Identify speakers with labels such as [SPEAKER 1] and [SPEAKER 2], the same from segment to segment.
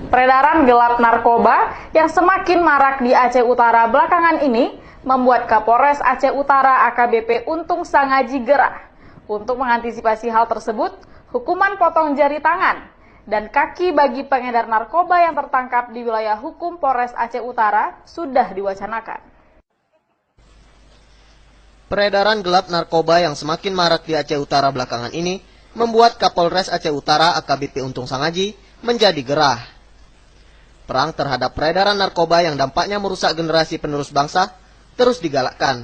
[SPEAKER 1] Peredaran gelap narkoba yang semakin marak di Aceh Utara belakangan ini membuat Kapolres Aceh Utara AKBP Untung Sangaji gerah. Untuk mengantisipasi hal tersebut, hukuman potong jari tangan dan kaki bagi pengedar narkoba yang tertangkap di wilayah hukum Polres Aceh Utara sudah diwacanakan.
[SPEAKER 2] Peredaran gelap narkoba yang semakin marak di Aceh Utara belakangan ini membuat Kapolres Aceh Utara AKBP Untung Sangaji menjadi gerah. Perang terhadap peredaran narkoba yang dampaknya merusak generasi penerus bangsa terus digalakkan.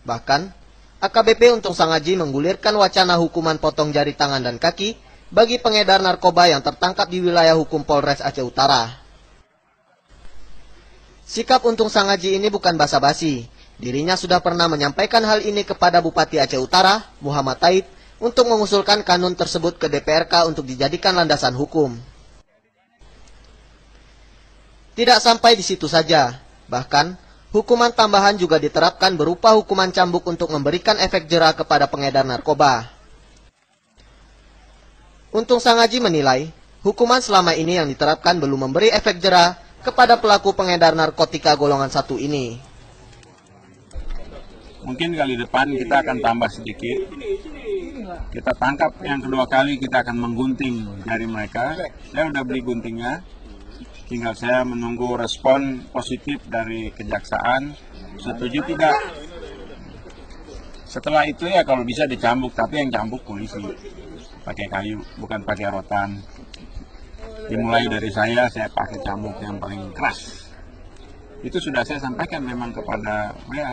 [SPEAKER 2] Bahkan, AKBP Untung Sangaji menggulirkan wacana hukuman potong jari tangan dan kaki bagi pengedar narkoba yang tertangkap di wilayah hukum Polres Aceh Utara. Sikap Untung Sangaji ini bukan basa-basi. Dirinya sudah pernah menyampaikan hal ini kepada Bupati Aceh Utara, Muhammad Taib, untuk mengusulkan kanun tersebut ke DPRK untuk dijadikan landasan hukum. Tidak sampai di situ saja, bahkan hukuman tambahan juga diterapkan berupa hukuman cambuk untuk memberikan efek jera kepada pengedar narkoba. Untung Sangaji menilai, hukuman selama ini yang diterapkan belum memberi efek jera kepada pelaku pengedar narkotika golongan 1 ini.
[SPEAKER 3] Mungkin kali depan kita akan tambah sedikit. Kita tangkap yang kedua kali, kita akan menggunting jari mereka. Saya udah beli guntingnya. Tinggal saya menunggu respon positif dari kejaksaan, setuju tidak. Setelah itu ya kalau bisa dicambuk, tapi yang cambuk polisi. Pakai kayu, bukan pakai rotan. Dimulai dari saya pakai cambuk yang paling keras. Itu sudah saya sampaikan memang kepada WH.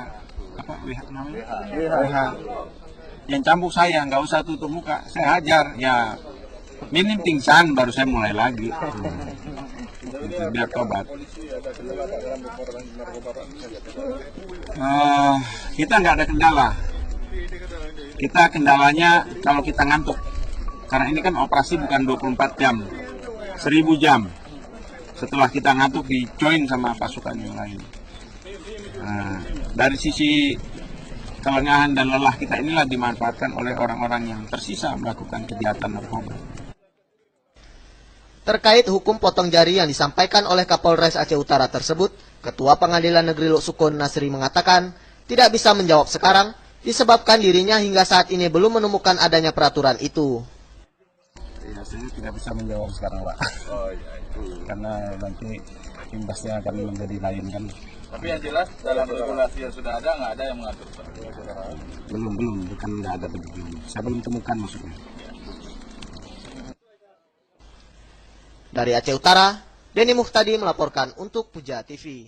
[SPEAKER 3] Yang cambuk saya, nggak usah tutup muka, saya hajar. Ya minim pingsan baru saya mulai lagi. Biar tobat. Kita nggak ada kendala. Kita kendalanya kalau kita ngantuk. Karena ini kan operasi bukan 24 jam, 1000 jam. Setelah kita ngantuk di join sama pasukan yang lain. Dari sisi kelengahan dan lelah kita inilah dimanfaatkan oleh orang-orang yang tersisa melakukan kejahatan narkoba.
[SPEAKER 2] Terkait hukum potong jari yang disampaikan oleh Kapolres Aceh Utara tersebut, Ketua Pengadilan Negeri Lok Sukun Nasri mengatakan tidak bisa menjawab sekarang disebabkan dirinya hingga saat ini belum menemukan adanya peraturan itu.
[SPEAKER 3] Ya, saya tidak bisa menjawab sekarang, Pak. Karena nanti imbasnya akan menjadi lain kan.
[SPEAKER 4] Tapi yang jelas dalam regulasi yang sudah ada nggak ada yang mengatur.
[SPEAKER 3] Belum, bukan nggak ada begitu. Saya belum temukan maksudnya.
[SPEAKER 2] Dari Aceh Utara, Denny Muhtadi melaporkan untuk Puja TV.